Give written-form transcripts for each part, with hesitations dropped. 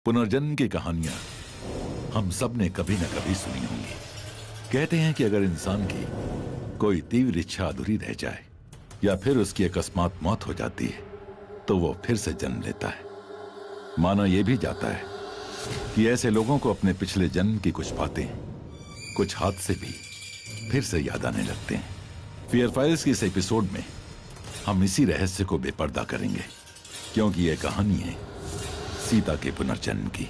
पुनर्जन्म की कहानियां हम सब ने कभी न कभी सुनी होंगी। कहते हैं कि अगर इंसान की कोई तीव्र इच्छा अधूरी रह जाए या फिर उसकी अकस्मात मौत हो जाती है तो वो फिर से जन्म लेता है। माना यह भी जाता है कि ऐसे लोगों को अपने पिछले जन्म की कुछ बातें, कुछ हादसे भी फिर से याद आने लगते हैं। फियर फाइल्स की इस एपिसोड में हम इसी रहस्य को बेपर्दा करेंगे, क्योंकि यह कहानी है सीता के पुनर्जन्म की।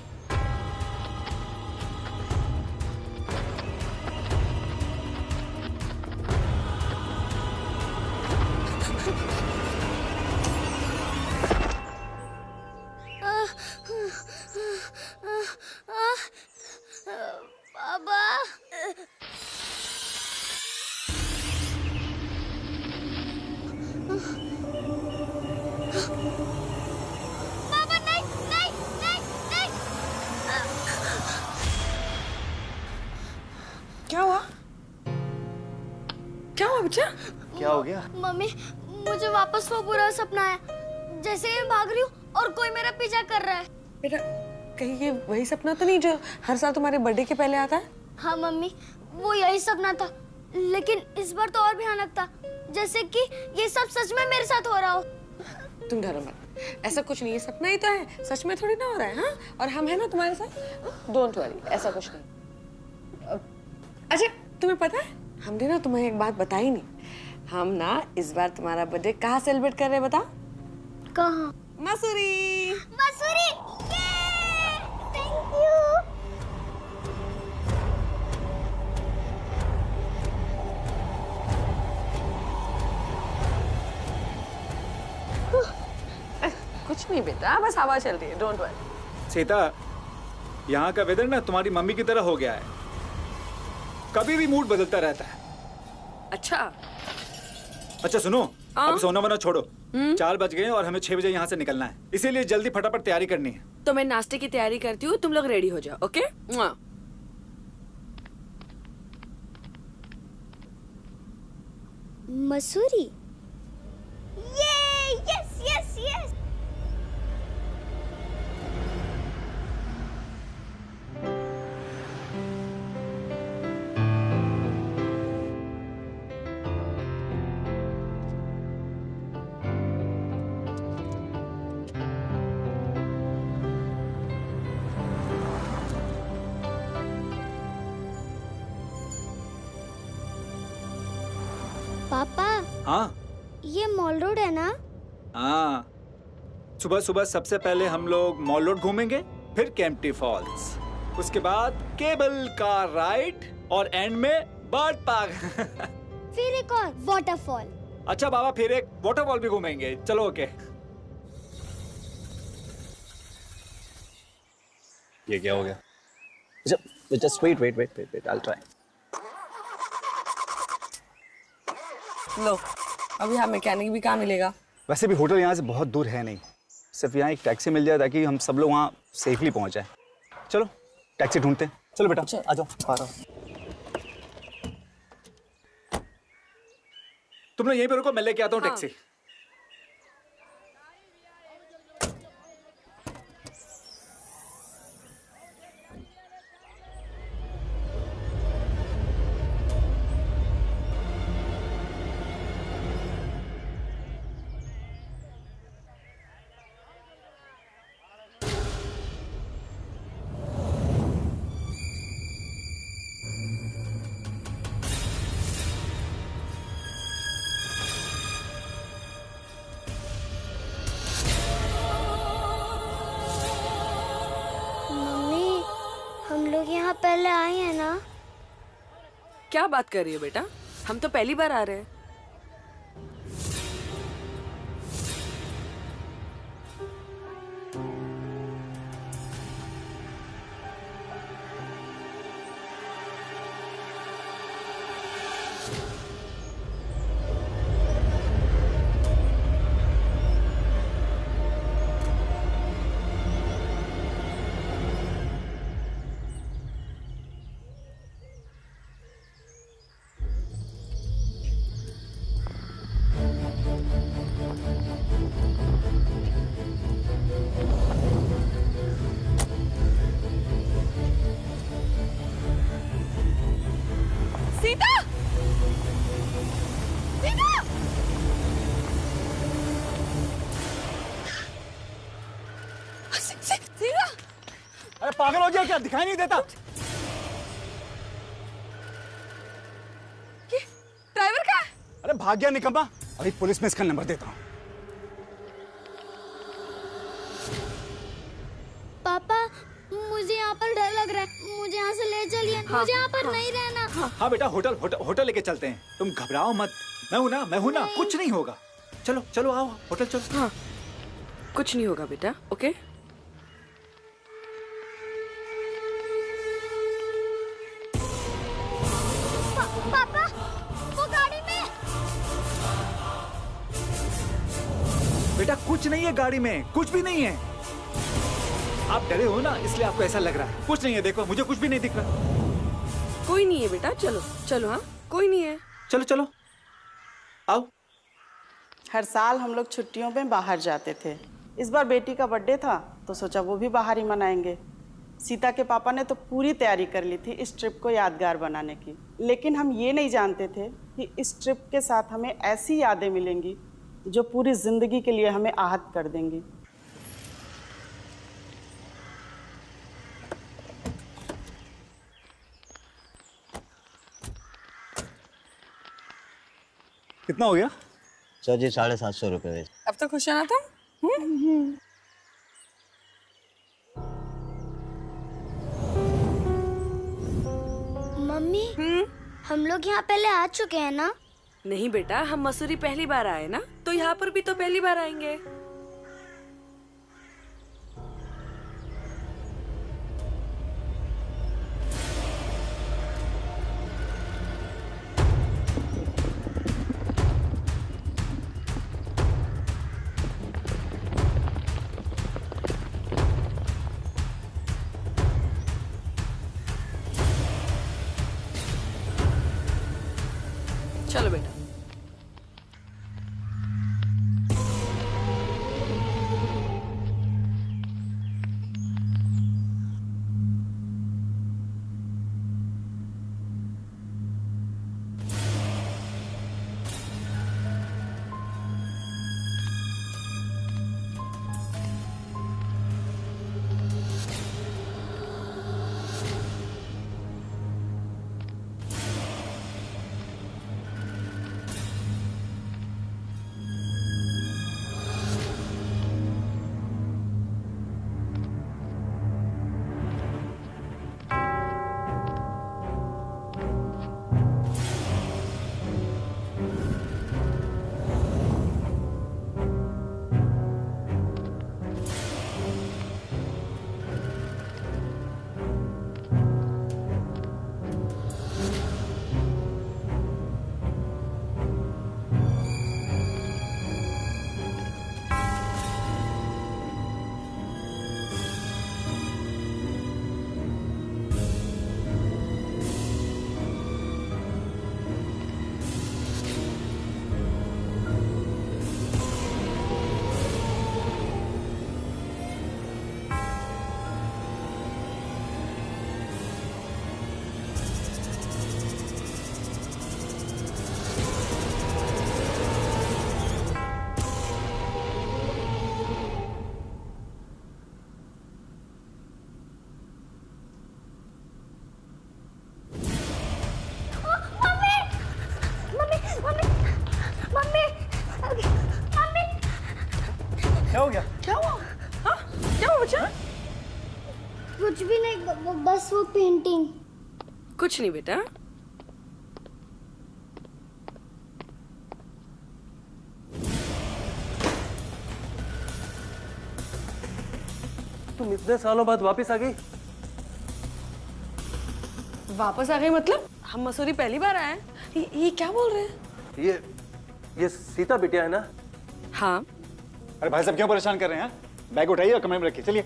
क्या हो गया? मम्मी, मुझे वापस वो बुरा सपना है, जैसे मैं भाग रही हूँ और कोई मेरा पीछा कर रहा है। बेटा, कहीं ये वही सपना तो नहीं जो हर साल तुम्हारे बर्थडे के पहले आता है? हाँ मम्मी, वो यही सपना था, लेकिन इस बार तो और भयानक था, जैसे कि ये सब सच में मेरे साथ हो रहा हो। तुम डरो मत, ऐसा कुछ नहीं है, सपना ही तो है, सच में थोड़ी ना हो रहा है। हाँ, और हम है ना तुम्हारे साथ, डोंट वरी, ऐसा कुछ नहीं। अच्छा, तुम्हें पता है हमने ना तुम्हें एक बात बताई नहीं, हम ना इस बार तुम्हारा बर्थडे कहाँ सेलिब्रेट कर रहे हैं, बताओ? कहाँ? मसूरी। Mussoorie, thank you. कुछ नहीं बेटा, बस हवा चल रही है, डोंट वरी। सीता, यहाँ का वेदर ना तुम्हारी मम्मी की तरह हो गया है, कभी भी मूड बदलता रहता है। अच्छा सुनो, अब सोना वोना छोड़ो, 4 बज गए और हमें 6 बजे यहाँ से निकलना है, इसीलिए जल्दी फटाफट तैयारी करनी है। तो मैं नाश्ते की तैयारी करती हूँ, तुम लोग रेडी हो जाओ, ओके? मसूरी, ये यस यस यस। पापा, हाँ ये मॉल रोड है ना? हाँ, सुबह सुबह सबसे पहले हम लोग मॉल रोड घूमेंगे, फिर केम्प्टी फॉल्स, उसके बाद केबल कार राइड और एंड में बर्ड पार्क। फिर एक और वाटरफॉल। अच्छा बाबा, फिर एक वाटरफॉल भी घूमेंगे, चलो ओके। ये क्या हो गया? Just wait, I'll try. लो, अभी हमें मैकेनिक भी कहाँ मिलेगा? वैसे भी होटल यहाँ से बहुत दूर है नहीं, सिर्फ यहाँ एक टैक्सी मिल जाए ताकि हम सब लोग वहाँ सेफली पहुँच जाए। चलो टैक्सी ढूंढते हैं, चलो बेटा आ जाओ। आ रहा तुम लोग यहीं पे रुको, मैं लेके आता हूँ टैक्सी। हम लोग यहाँ पहले आए हैं ना? क्या बात कर रही हो बेटा, हम तो पहली बार आ रहे हैं। पागल हो गया क्या? दिखाई नहीं देता? ड्राइवर का? अरे भाग गया निकम्मा। अभी पुलिस में इसका नंबर देता हूँ। पापा मुझे यहाँ पर डर लग रहा है, मुझे यहाँ से ले चलिए। मुझे यहाँ पर नहीं रहना। हाँ बेटा, होटल लेके चलते हैं। तुम घबराओ मत, मैं हूँ ना, कुछ नहीं होगा। चलो चलो आओ, होटल चलो। हाँ, कुछ नहीं होगा बेटा, ओके? पापा वो गाड़ी में। बेटा कुछ नहीं है गाड़ी में, कुछ भी नहीं है। आप डरे हो ना, इसलिए आपको ऐसा लग रहा है। कुछ नहीं है, देखो मुझे कुछ भी नहीं दिख रहा। कोई नहीं है बेटा, चलो चलो। हाँ, कोई नहीं है। चलो चलो आओ। हर साल हम लोग छुट्टियों में बाहर जाते थे। इस बार बेटी का बर्थडे था तो सोचा वो भी बाहर ही मनाएंगे। सीता के पापा ने तो पूरी तैयारी कर ली थी इस ट्रिप को यादगार बनाने की, लेकिन हम ये नहीं जानते थे कि इस ट्रिप के साथ हमें ऐसी यादें मिलेंगी जो पूरी जिंदगी के लिए हमें आहत कर देंगी। कितना हो गया? सर जी 750 रुपये। अब तो खुश है ना तुम? मम्मी हम लोग यहाँ पहले आ चुके हैं ना? नहीं बेटा, हम मसूरी पहली बार आए ना, तो यहाँ पर भी तो पहली बार आएंगे। चलो बेटा। क्या हो गया? क्या हुआ? हाँ, क्या हुआ बच्चा? कुछ भी नहीं, बस वो पेंटिंग। कुछ नहीं बेटा। तुम इतने सालों बाद वापस आ गई? वापस आ गई मतलब? हम मसूरी पहली बार आए हैं। ये क्या बोल रहे हैं? ये सीता बिटिया है ना? हाँ। अरे भाई साहब क्यों परेशान कर रहे हैं? बैग उठाइए और कमरे में रखिए, चलिए।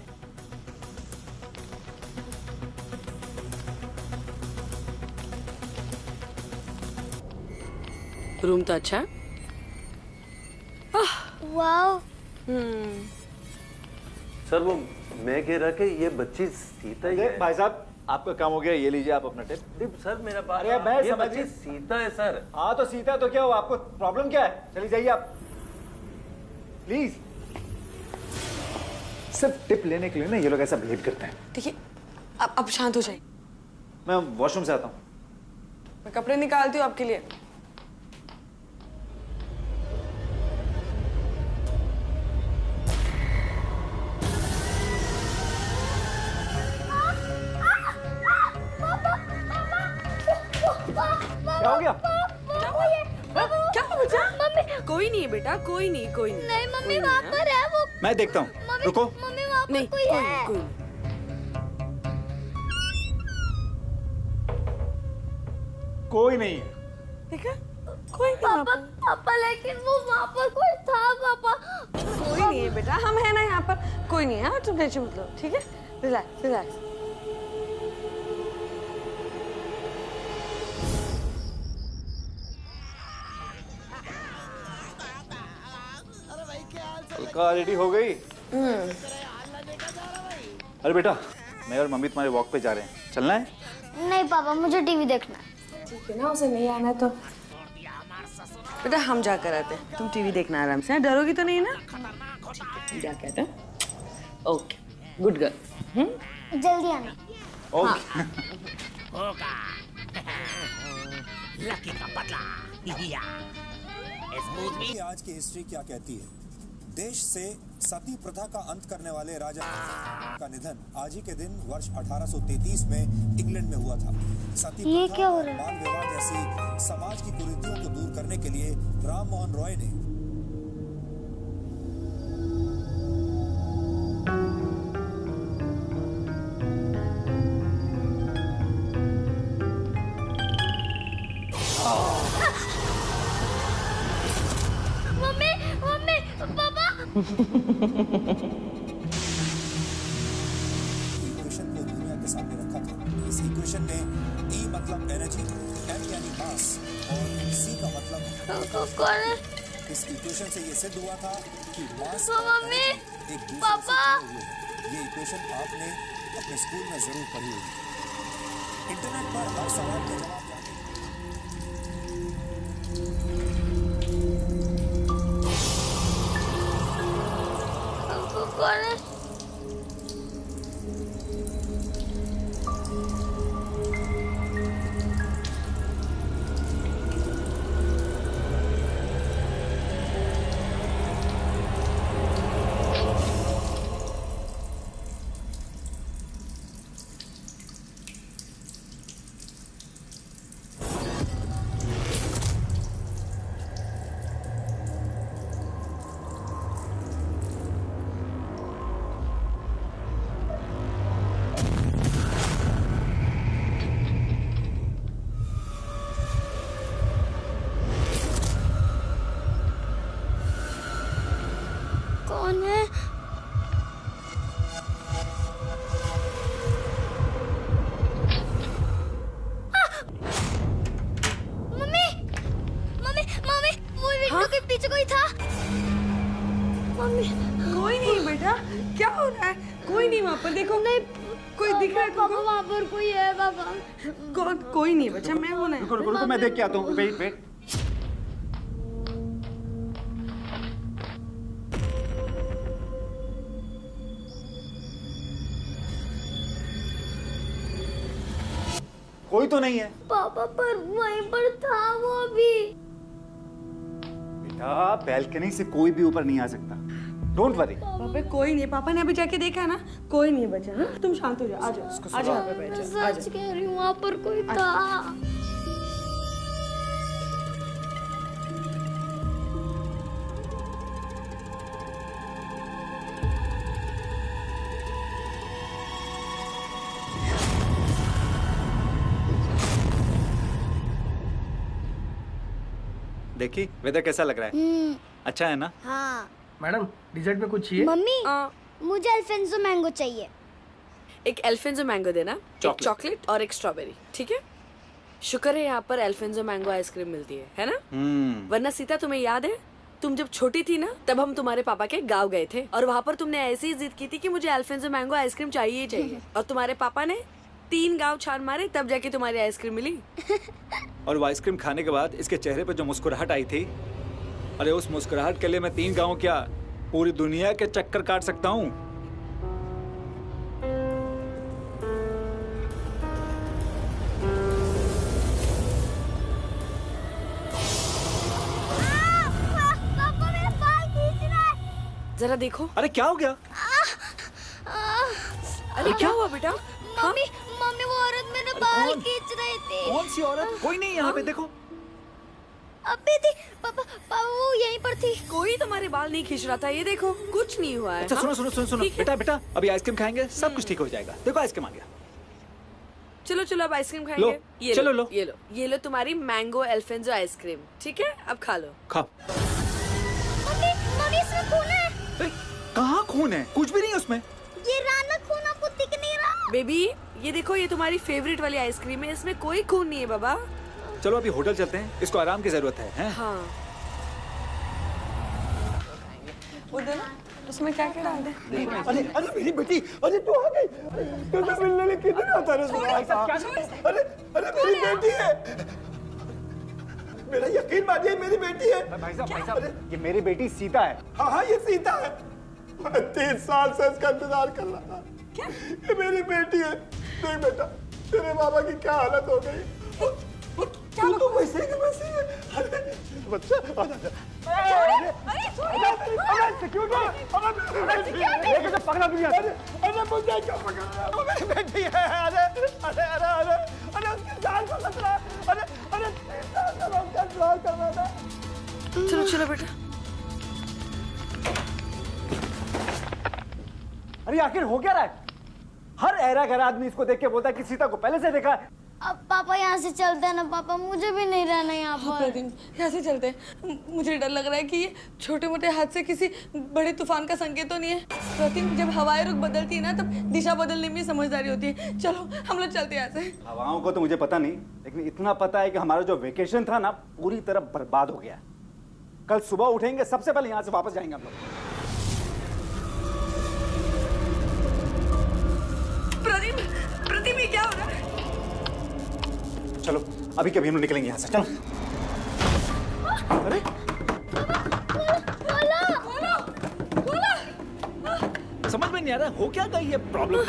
रूम तो अच्छा है। वाओ। सर वो मैं कह रहा कि ये बच्ची सीता ही है। भाई साहब आपका काम हो गया, ये लीजिए आप अपना टिप। सर मेरा बात, अरे मैं ये समझ बच्ची सीता है सर। हाँ तो सीता है तो क्या हुआ? आपको प्रॉब्लम क्या है? चलिए जाइए आप प्लीज। सिर्फ टिप लेने के लिए ना ये लोग ऐसा बिहेव करते हैं। देखिए अब शांत हो जाइए। मैं वॉशरूम से आता हूँ। मैं कपड़े निकालती हूँ आपके लिए। क्या हो गया? क्या हुआ बच्चा? कोई नहीं है बेटा, कोई नहीं। नहीं मम्मी वहाँ पर है वो। मैं देखता हूँ। रुको। मम्मी वहाँ पर नहीं, कोई है। कोई नहीं। कोई नहीं है। देखा? कोई नहीं वहाँ पर। पापा लेकिन वो वहाँ पर कोई था पापा। कोई नहीं है बेटा, हम है ना यहाँ पर। कोई नहीं है, तुम टेंशन मत लो, ठीक है? Relax relax. अलका रेडी हो गई? अरे बेटा, मैं और मम्मी तुम्हारे वॉक पे जा रहे हैं, चलना है? नहीं पापा मुझे टीवी देखना है। ठीक है ना, उसे नहीं आना तो बेटा हम जा कर आते हैं। तुम टीवी देखना आराम से, डरोगी तो नहीं ना? जा कहते हैं। Okay, good girl. जल्दी आना। ओके। आज की हिस्ट्री क्या कहती है? देश से सती प्रथा का अंत करने वाले राजा का निधन आज ही के दिन वर्ष 1833 में इंग्लैंड में हुआ था। सती ये प्रथा क्या हो और रहा है? बाल विवाह जैसी समाज की कुरीतियों को दूर करने के लिए राम मोहन रॉय ने मम्मी मम्मी पापा। इक्वेशन को दुनिया के सामने रखा था। इस इक्वेशन में E मतलब एनर्जी, M यानी मास और C का मतलब कौन है? इस इक्वेशन से ये सिद्ध हुआ था कि मास और मम्मी, एनर्जी एक दूसरे पापा। से जुड़े हुए हैं। ये इक्वेशन आपने अपने स्कूल में जरूर पढ़ी होगी। इंटरनेट पर हर सवाल के जवाब जानने कौन है? कौन है? मम्मी मम्मी मम्मी वो विंडो के पीछे कोई था। मम्मी कोई नहीं बेटा, क्या हो रहा है? कोई नहीं वहाँ पर, देखो नहीं कोई दिख रहा है पापा तुमको? वहाँ पर कोई है पापा। कोई नहीं बच्चा, मैं हूँ ना। रुको मैं देख के आता हूँ। Wait wait. कोई तो नहीं है। पापा पर वहीं पर था वो अभी। बेटा बैल्कनी से कोई भी ऊपर नहीं आ सकता। Don't worry. पापा कोई नहीं है, पापा ने अभी जाके देखा है ना, कोई नहीं है बच्चा। हाँ तुम शांत हो जाओ, आ जाओ आ जाओ यहाँ पे बैठ जाओ, आ सच जाओ। कह रही हूँ वहाँ पर कोई था। देखी वेदर कैसा लग रहा है? अच्छा है ना? हाँ मैडम डिजर्ट में कुछ चाहिए? मम्मी मुझे अल्फेंसो मैंगो चाहिए। एक एल्फेंसो मैंगो देना, एक चॉकलेट और एक स्ट्रॉबेरी, ठीक है? शुक्र है यहाँ पर एल्फेंसो मैंगो आइसक्रीम मिलती है ना? वरना सीता तुम्हें याद है, तुम जब छोटी थी ना तब हम तुम्हारे पापा के गाँव गए थे और वहाँ पर तुमने ऐसी जिद की थी कि मुझे एल्फेंसो मैंगो आइसक्रीम चाहिए ही चाहिए और तुम्हारे पापा ने 3 गाँव छान मारे तब जाके तुम्हारी आइसक्रीम मिली। और वो आइसक्रीम खाने के बाद इसके चेहरे पर जो मुस्कुराहट आई थी, अरे उस मुस्कुराहट के लिए मैं 3 गाँव क्या पूरी दुनिया के चक्कर काट सकता हूँ। जरा देखो। अरे क्या हो गया? अरे क्या हुआ बेटा? मम्मी मम्मी वो औरत मेरे बाल खींच रही थी। कौन सी औरत? कोई नहीं यहाँ पे, देखो। अबे थी पापा, पापा वो यहीं पर थी। कोई तुम्हारे बाल नहीं खींच रहा था, ये देखो कुछ नहीं हुआ है। अच्छा सुनो सुनो सुनो सुनो, ठीक है। बेटा बेटा अभी आइसक्रीम खाएंगे, सब कुछ ठीक हो जाएगा। देखो आइसक्रीम आ गया। चलो चलो अब आइसक्रीम खाएंगे। लो, ये चलो लो, लो। ये लो, ये लो तुम्हारी मैंगो अल्फेंजो आइसक्रीम। ठीक है अब खा लो। खाओ। मम्मी मम्मी इसमें खून है। अरे, कहाँ खून है? कुछ भी नहीं है उसमें। ये राना खून आपको दिख नहीं रहा? बेबी ये देखो, ये तुम्हारी फेवरेट वाली आइसक्रीम है, इसमें कोई खून नहीं है बाबा। चलो अभी होटल चलते हैं, इसको आराम की जरूरत है, हैं? हाँ वो दे ना, उसमें क्या क्या डाल दे। अरे अरे मेरी बेटी, अरे तू आ गई। तुझे मिलने लिए कितने आता है सुभान साहब। अरे अरे मेरी बेटी है, मेरा यकीन मानिए मेरी बेटी है। भाई साहब ये मेरी बेटी सीता है। हाँ हाँ ये सीता है, मैं 3 साल से इसका इंतजार कर रहा था। क्या? ये मेरी बेटी है। देख बेटा तेरे बाबा की क्या हालत हो गई। तू तो वैसे ही वैसे ही है। अरे बच्चा आ जा। लेके पकड़ा भी अरे अरे मुझे क्या पकड़ रहा है? वो मेरी बेटी है। अरे अरे अरे अरे अरे उसकी जान को खतरा है। अरे अरे 3 साल से मैं उसका इंतजार कर रहा था। चलो चलो बेटा। अरे आखिर हो क्या रहा है? हर ऐरा गहरा आदमी इसको देख के बोलता है कि सीता को पहले से देखा है। अब पापा यहाँ से चलते हैं ना पापा, मुझे भी नहीं रहना यहाँ पर। प्रतिम यहाँ से चलते हैं, मुझे डर लग रहा है कि ये छोटे मोटे हादसे किसी बड़े तूफान का संकेत तो नहीं है। प्रतिम जब हवाएं रुख बदलती है ना तब दिशा बदलने में समझदारी होती है। चलो हम लोग चलते हैं यहाँ से। हवाओं को तो मुझे पता नहीं, लेकिन इतना पता है कि हमारा जो वेकेशन था ना पूरी तरह बर्बाद हो गया। कल सुबह उठेंगे सबसे पहले यहाँ से वापस जाएंगे हम लोग। प्रतिम प्रतिम ये क्या हो रहा है? चलो अभी कभी हम लोग निकलेंगे यहाँ से। चलो। अरे समझ में नहीं आ रहा हो क्या गई ये प्रॉब्लम।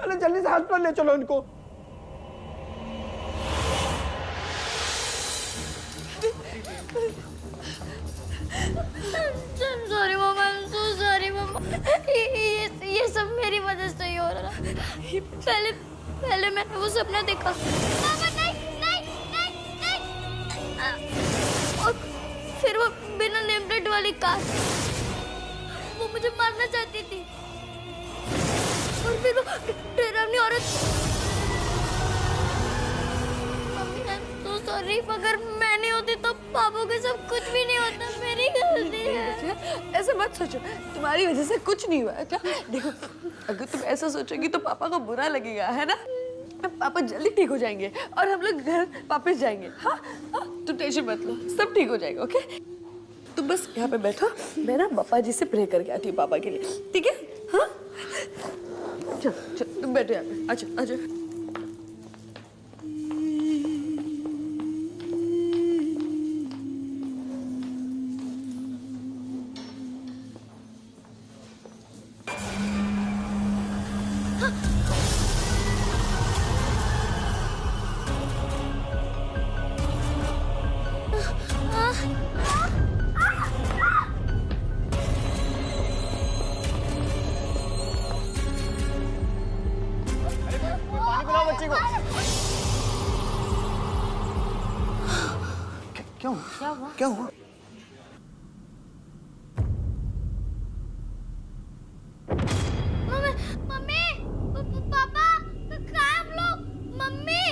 अरे जल्दी से हॉस्पिटल ले चलो इनको। Sorry mama, I am so sorry mama. ये सब मेरी वजह से ही हो रहा है। पहले मैंने वो सपना देखा। मम्मा नहीं नहीं नहीं नहीं। और फिर वो बिना नेम प्लेट वाली कार, वो मुझे मारना चाहती थी। और फिर वो डरावनी औरत। Mummy I am so sorry. अगर मैं नहीं होती तो पापा के सब कुछ भी नहीं होता, मेरी गलती है। ऐसे मत सोचो, तुम्हारी वजह से कुछ नहीं हुआ है क्या? देखो अगर तुम ऐसा सोचोगी तो पापा को बुरा लगेगा, है ना? पापा जल्दी ठीक हो जाएंगे और हम लोग घर वापस जाएंगे। हाँ तुम टेंशन मत लो, सब ठीक हो जाएगा। ओके तुम बस यहाँ पे बैठो, मैं ना पापा जी से प्रे करके आती हूँ पापा के लिए, ठीक है? हाँ चलो चलो तुम बैठो यहाँ पे। अच्छा अच्छा क्या हुआ? मम्मी पापा कहाँ हैं आप लोग? मम्मी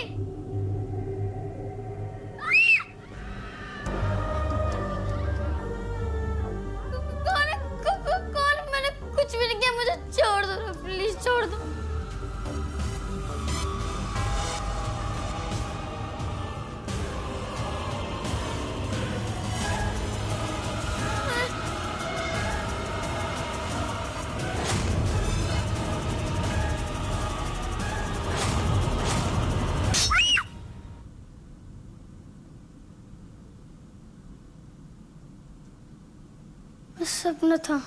सपना था,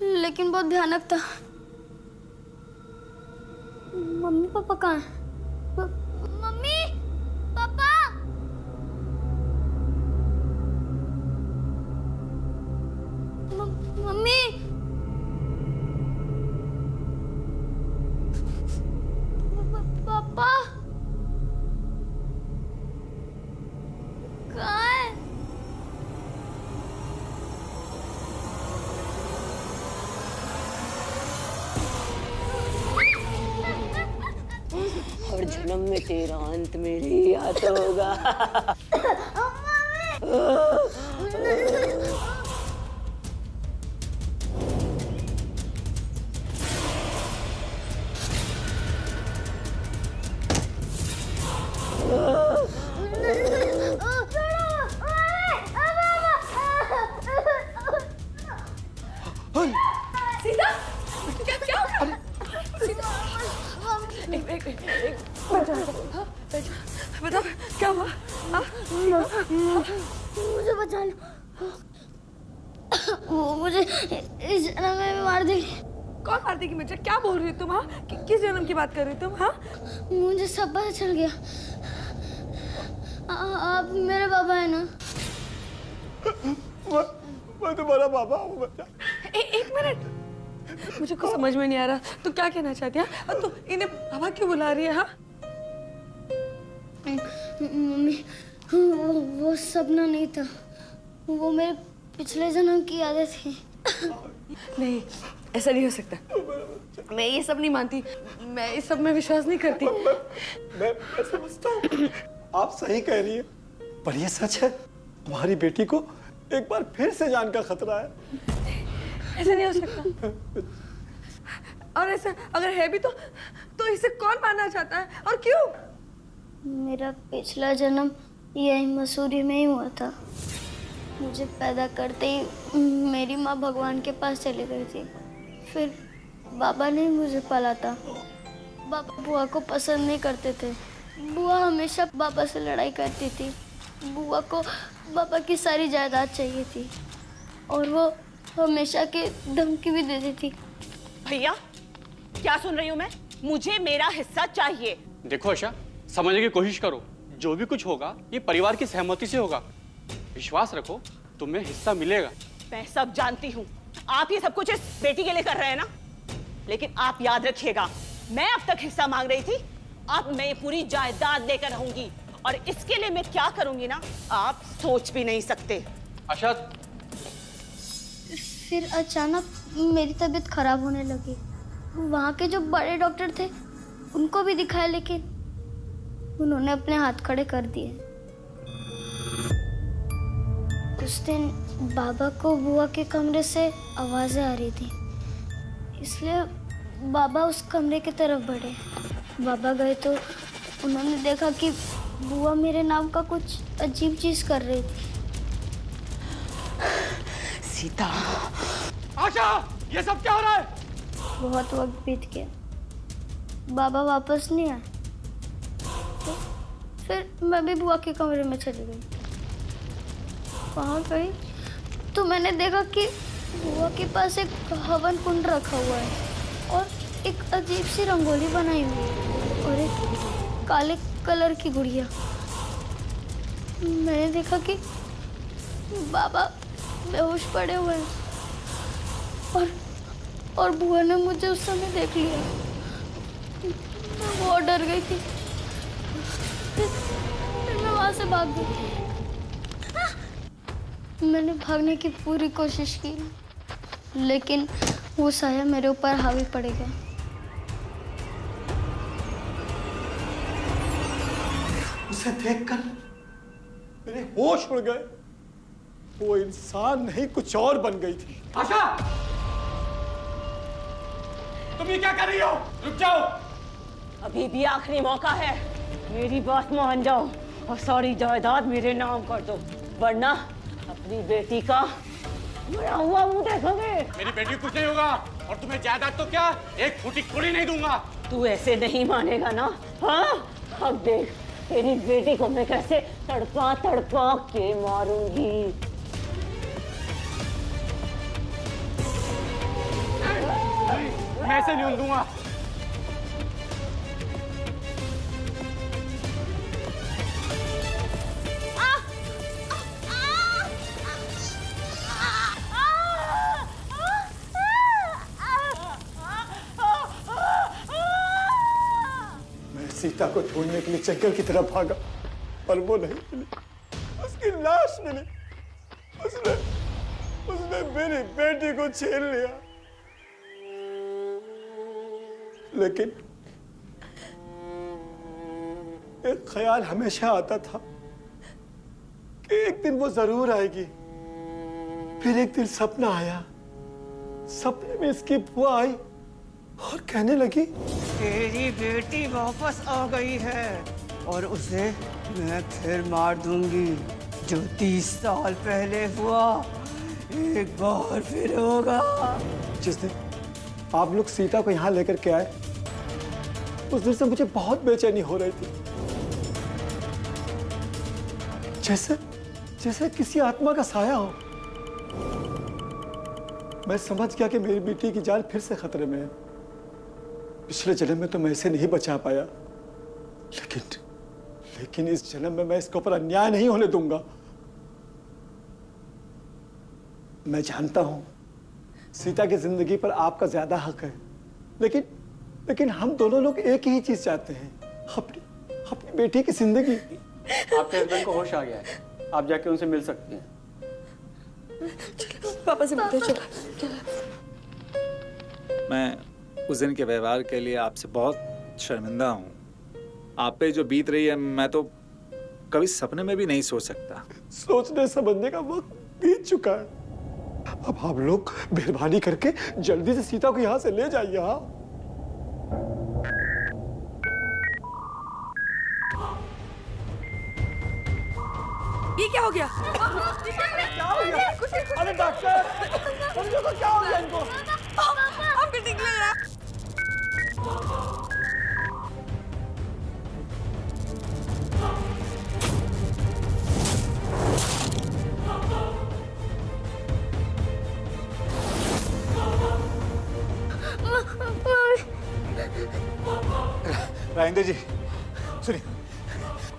लेकिन बहुत भयानक था। मम्मी पापा कहाँ हैं? मम्मी पापा, मम्मी पापा कहाँ है? हर जन्म में तेरा अंत मेरे ही हाथ होगा। सीता, क्या हो रहा है? सीता, बताओ क्या हुआ? मुझे बचा लो। वो मुझे इस जन्म में मार देगी। कौन मार देगी मिर्जा? क्या बोल रही हो तुम? हाँ, किस जन्म की बात कर रही हो तुम? हाँ, मुझे सब पता चल गया। आप मेरे बाबा है ना? मैं तुम्हारा बाबा हूँ बेटा। एक मिनट, मुझे कुछ समझ में नहीं आ रहा। तू क्या कहना चाहती है? और तू इन्हें बाबा क्यों बुला रही है? हाँ, मम्मी, वो सपना नहीं था, वो मेरे पिछले जन्म की यादें थी। नहीं, ऐसा नहीं हो सकता। मैं ये सब नहीं मानती, मैं इस सब में विश्वास नहीं करती। मैं समझता हूँ, आप सही कह रही है, पर ये सच है, हमारी बेटी को एक बार फिर से जान का खतरा है। ऐसा नहीं हो सकता। और ऐसा अगर है भी तो इसे कौन मानना चाहता है और क्यों? मेरा पिछला जन्म यही मसूरी में ही हुआ था। मुझे पैदा करते ही मेरी माँ भगवान के पास चली गई थी। फिर बाबा ने मुझे पाला था। बाबा बुआ को पसंद नहीं करते थे। बुआ हमेशा बाबा से लड़ाई करती थी। बुआ को बाबा की सारी जायदाद चाहिए थी और वो हमेशा के धमकी भी देती थी। भैया, क्या सुन रही हूँ मैं? मुझे मेरा हिस्सा चाहिए। देखो आशा, समझने की कोशिश करो। जो भी कुछ होगा ये परिवार की सहमति से होगा। विश्वास रखो, तुम्हें हिस्सा मिलेगा। मैं सब जानती हूँ। आप ये सब कुछ इस बेटी के लिए कर रहे हैं ना, लेकिन आप याद रखिएगा, मैं अब तक हिस्सा मांग रही थी, अब मैं ये पूरी जायदाद लेकर रहूंगी और इसके लिए मैं क्या करूंगी ना, आप सोच भी नहीं सकते। आशा, फिर अचानक मेरी तबीयत खराब होने लगी। वहाँ के जो बड़े डॉक्टर थे उनको भी दिखाया, लेकिन उन्होंने अपने हाथ खड़े कर दिए। उस दिन बाबा को बुआ के कमरे से आवाजें आ रही थी, इसलिए बाबा उस कमरे की तरफ बढ़े। बाबा गए तो उन्होंने देखा कि बुआ मेरे नाम का कुछ अजीब चीज कर रही थी। सीता। आशा, ये सब क्या हो रहा है? बहुत वक्त बीत गया, बाबा वापस नहीं आए। फिर मैं भी बुआ के कमरे में चली गई। वहाँ गई तो मैंने देखा कि बुआ के पास एक हवन कुंड रखा हुआ है और एक अजीब सी रंगोली बनाई हुई है और एक काले कलर की गुड़िया। मैंने देखा कि बाबा बेहोश पड़े हुए हैं और बुआ ने मुझे उस समय देख लिया। मैं बहुत डर गई थी। फिर मैं वहां से भाग गई। मैंने भागने की पूरी कोशिश की, लेकिन वो साया मेरे ऊपर हावी पड़ गया। उसे देखकर मेरे होश उड़ गए। वो इंसान नहीं, कुछ और बन गई थी। आशा, तुम ये क्या कर रही हो? रुक जाओ। अभी भी आखिरी मौका है, मेरी बात मान जाओ और सारी जायदाद मेरे नाम कर दो, वरना अपनी बेटी का मरा हुआ मुंह देखोगे। मेरी बेटी को कुछ नहीं होगा और तुम्हें जायदाद तो क्या, एक फूटी कोड़ी नहीं दूंगा। तू ऐसे नहीं मानेगा ना? हाँ, अब देख तेरी बेटी को मैं कैसे तड़पा तड़पा के मारूंगी। मैं ऐसे नहीं दूंगा। सीता को ढूंढने के लिए जंगल की तरफ भागा पर वो नहीं मिली, उसकी लाश मिली। उसने मेरी बेटी को छीन लिया। लेकिन एक ख्याल हमेशा आता था कि एक दिन वो जरूर आएगी। फिर एक दिन सपना आया, सपने में इसकी बुआ आई और कहने लगी, तेरी बेटी वापस आ गई है और उसे मैं फिर मार दूंगी। जो 30 साल पहले हुआ एक बार फिर होगा। जिस दिन आप लोग सीता को यहाँ लेकर के आए, उस दिन से मुझे बहुत बेचैनी हो रही थी। जैसे किसी आत्मा का साया हो। मैं समझ गया कि मेरी बेटी की जान फिर से खतरे में है। पिछले जन्म में तो मैं इसे नहीं बचा पाया, लेकिन इस जन्म में मैं इसके ऊपर अन्याय नहीं होने दूंगा। मैं जानता हूं सीता की जिंदगी पर आपका ज्यादा हक है, लेकिन हम दोनों लोग एक ही चीज चाहते हैं, अपनी बेटी की जिंदगी। आपके हस्बैंड को होश आ गया है, आप जाके उनसे मिल सकती हैं। पापा से मिलते हैं, चलो। मैं उस दिन के व्यवहार के लिए आपसे बहुत शर्मिंदा हूँ। आप पे जो बीत रही है मैं तो कभी सपने में भी नहीं सोच सकता। सोचने समझने का वक्त बीत चुका है। अब आप लोग मेहरबानी करके जल्दी से सीता को यहाँ से ले जाइए। हाँ, ये क्या हो गया? क्या हो गया? अरे डॉक्टर, समझो तो क्या हो गया इनको? आपको ठीक लग रहा है? राजेंद्र जी सुनिए,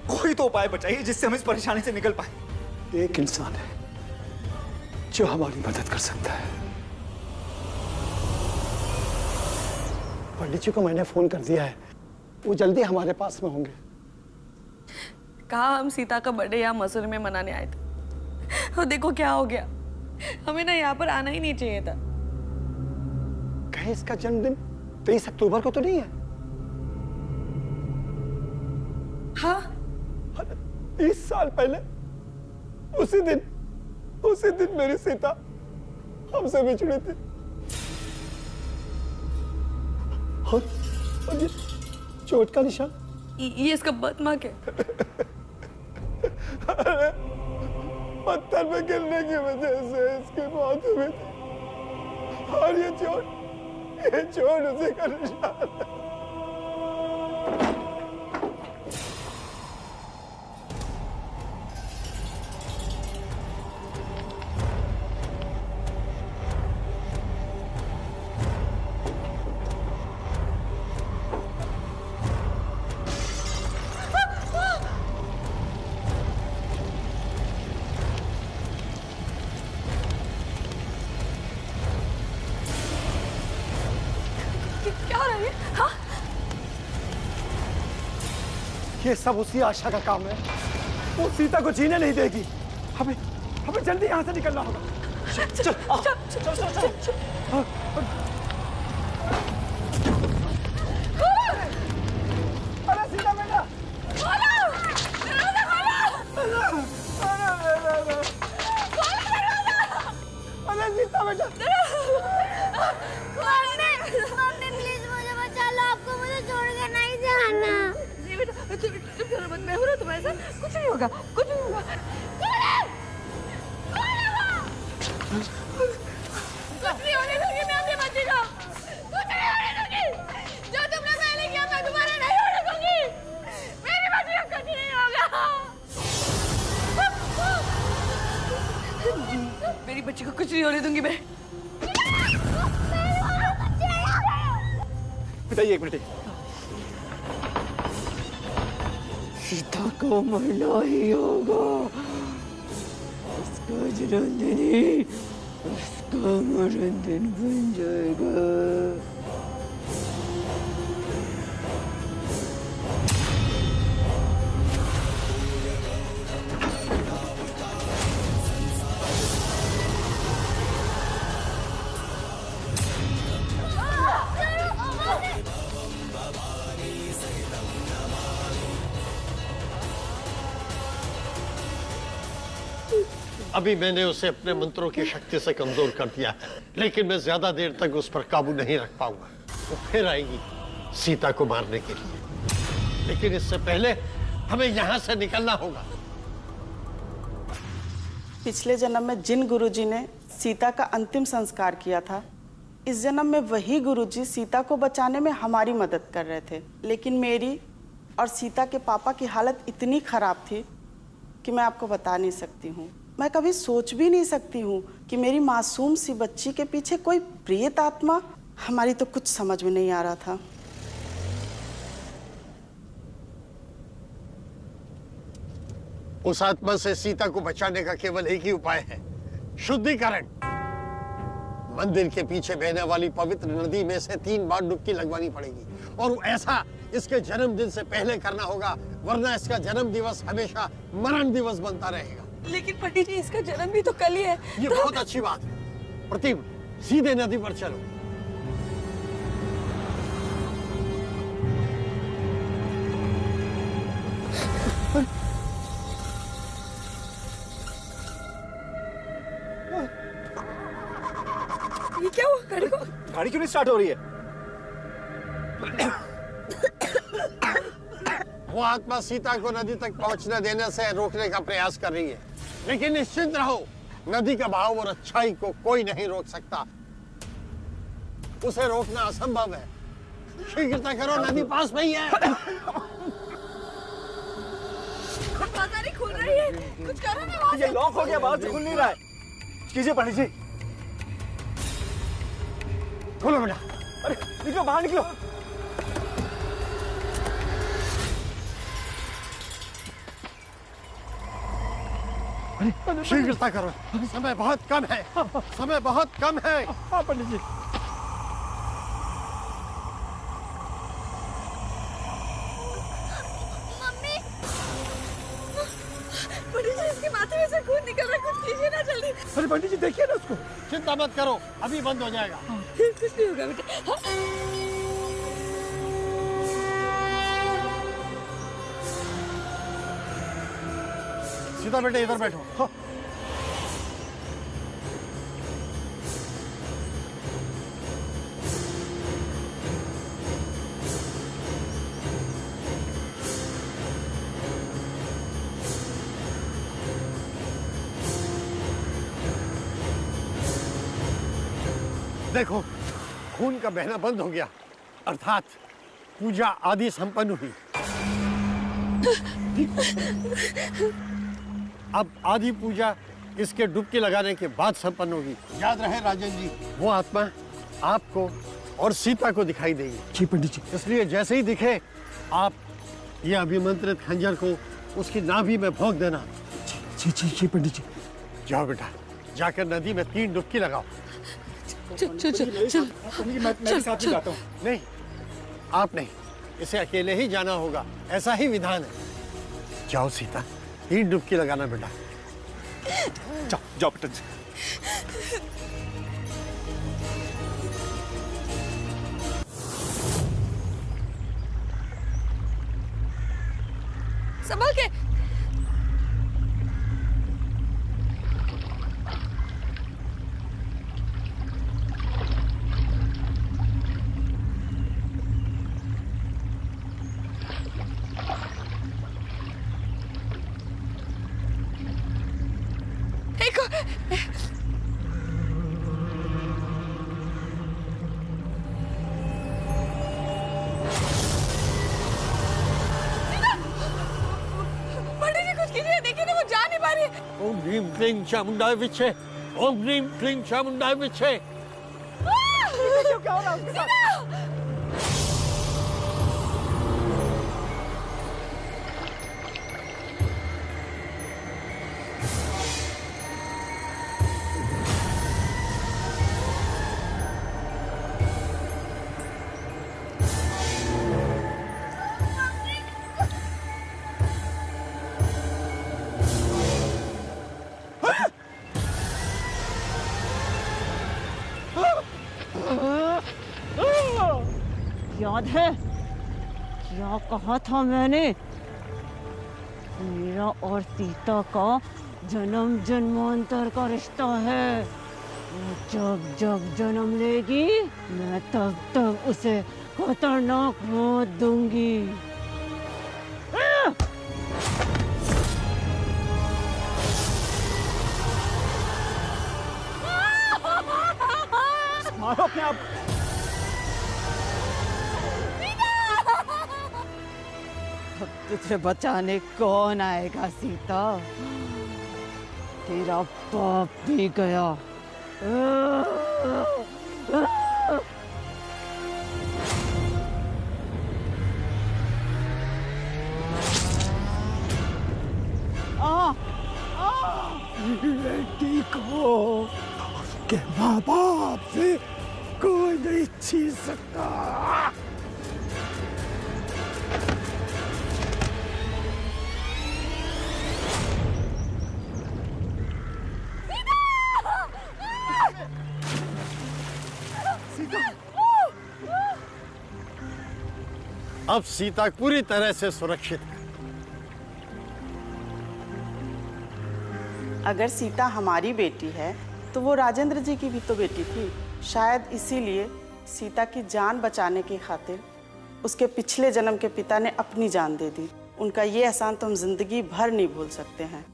कोई तो उपाय बताइए जिससे हम इस परेशानी से निकल पाए। एक इंसान है जो हमारी मदद कर सकता है। पंडित जी को मैंने फोन कर दिया है, वो जल्दी हमारे पास में होंगे। कहा हम सीता का बर्थडे यहाँ मसूरी में मनाने आए थे, और देखो क्या हो गया। हमें ना यहाँ पर आना ही नहीं चाहिए था। कहीं इसका जन्मदिन 23 अक्टूबर को तो नहीं है? हाँ, 30 साल पहले उसी दिन मेरी सीता हमसे बिछड़ी थी। और ये चोट का निशान, ये इसका बर्थ मार्क है। अरे पत्थर में गिरने की वजह से इसकी मौत हुई थी। और ये चोट उसी का निशान है। ये सब उसी आशा का काम है, वो सीता को जीने नहीं देगी। हमें जल्दी यहाँ से निकलना होगा। चल। अरे सीता बेटा, अरे सीता बेटा, मम्मी प्लीज मुझे बचा लो, आपको मुझे छोड़ के नहीं जाना। मैं हूँ ना तुम्हारे साथ, कुछ नहीं होगा, कुछ नहीं होगा। कुछ नहीं होने दूंगी मैं अपनी बच्ची को, कुछ नहीं होने दूंगी। जो तुमने पहले किया मैं तुम्हारे नहीं होने दूंगी। मेरी बच्ची को कुछ नहीं होगा। मेरी बच्ची को कुछ नहीं होने दूंगी मैं। पिताजी एक मिनट। सीता को मरना ही होगा। उसका जन्मदिन उसका मरण दिन बन जाएगा। अभी मैंने उसे अपने मंत्रों की शक्ति से कमजोर कर दिया है, लेकिन मैं ज्यादा देर तक उस पर काबू नहीं रख पाऊंगा। वो फिर आएगी सीता को मारने के लिए, लेकिन इससे पहले हमें यहाँ से निकलना होगा। पिछले जन्म में जिन गुरुजी ने सीता का अंतिम संस्कार किया था, इस जन्म में वही गुरुजी सीता को बचाने में हमारी मदद कर रहे थे। लेकिन मेरी और सीता के पापा की हालत इतनी खराब थी कि मैं आपको बता नहीं सकती हूँ। मैं कभी सोच भी नहीं सकती हूँ कि मेरी मासूम सी बच्ची के पीछे कोई प्रेत आत्मा। हमारी तो कुछ समझ में नहीं आ रहा था। उस आत्मा से सीता को बचाने का केवल एक ही उपाय है, शुद्धिकरण। मंदिर के पीछे बहने वाली पवित्र नदी में से 3 बार डुबकी लगवानी पड़ेगी, और ऐसा इसके जन्मदिन से पहले करना होगा, वरना इसका जन्म दिवस हमेशा मरण दिवस बनता रहेगा। लेकिन पंडित जी, इसका जन्म भी तो कल ही है। ये तो बहुत अच्छी बात है। प्रतिम, सीधे नदी पर चलो। ये क्या हुआ गाड़ी को? गाड़ी क्यों नहीं स्टार्ट हो रही है? वो आत्मा सीता को नदी तक पहुंचने देने से रोकने का प्रयास कर रही है, लेकिन निश्चिंत रहो, नदी का बहाव और अच्छाई को कोई नहीं रोक सकता। उसे रोकना असंभव है। शीघ्रता करो, नदी पास में ही है। दरवाजा नहीं खुल रही है, कुछ करो ना। ये लॉक हो गया, बाहर से खुल नहीं रहा है। कीजिए पंडित जी। खोलो बेटा। अरे निकलो, बाहर निकलो। शीघ्रता करो, समय बहुत कम है। समय बहुत कम है। हाँ पंडित जी। मम्मी, पंडित जी, इसके माथे में से खून निकल रहा है, कुछ कीजिए ना जल्दी। अरे पंडित जी देखिए ना उसको। चिंता मत करो, अभी बंद हो जाएगा। कुछ नहीं होगा बेटा। सीता बेटे इधर बैठो। हाँ। देखो, खून का बहना बंद हो गया, अर्थात पूजा आदि संपन्न हुई। अब आदि पूजा इसके डुबकी लगाने के बाद संपन्न होगी। याद रहे राजन जी, वो आत्मा आपको और सीता को दिखाई देगी। जी पंडित जी। इसलिए जैसे ही दिखे, आप ये अभिमंत्रित खंजर को उसकी नाभि में भोंक देना। जी जी जी पंडित जी। जाओ बेटा, जाकर नदी में 3 डुबकी लगाओ। मैं साथ में जाता हूँ। नहीं, आप नहीं, इसे अकेले ही जाना होगा, ऐसा ही विधान है। जाओ सीता, 3 डुबकी लगाना बेटा। जाओ जाओ बेटा। संभल के। ओम ह्रीं क्लीं चामुंडाय विचे। ओम ह्रीं क्लीं चामुंडाय विचे। क्या हो रहा है उसके साथ? याद है क्या कहा था मैंने? मेरा और सीता का जन्म जन्मांतर का रिश्ता है। जब जब जन्म लेगी मैं तब तब उसे खतरनाक मौत दूंगी। मारो अपने आप। अब तुझे बचाने कौन आएगा सीता? तेरा बाप भी गया। बेटी को उसके माँ बाप से कोई नहीं छीन सकता। अब सीता पूरी तरह से सुरक्षित है। अगर सीता हमारी बेटी है तो वो राजेंद्र जी की भी तो बेटी थी। शायद इसीलिए सीता की जान बचाने की खातिर उसके पिछले जन्म के पिता ने अपनी जान दे दी। उनका ये एहसान तो हम जिंदगी भर नहीं भूल सकते हैं।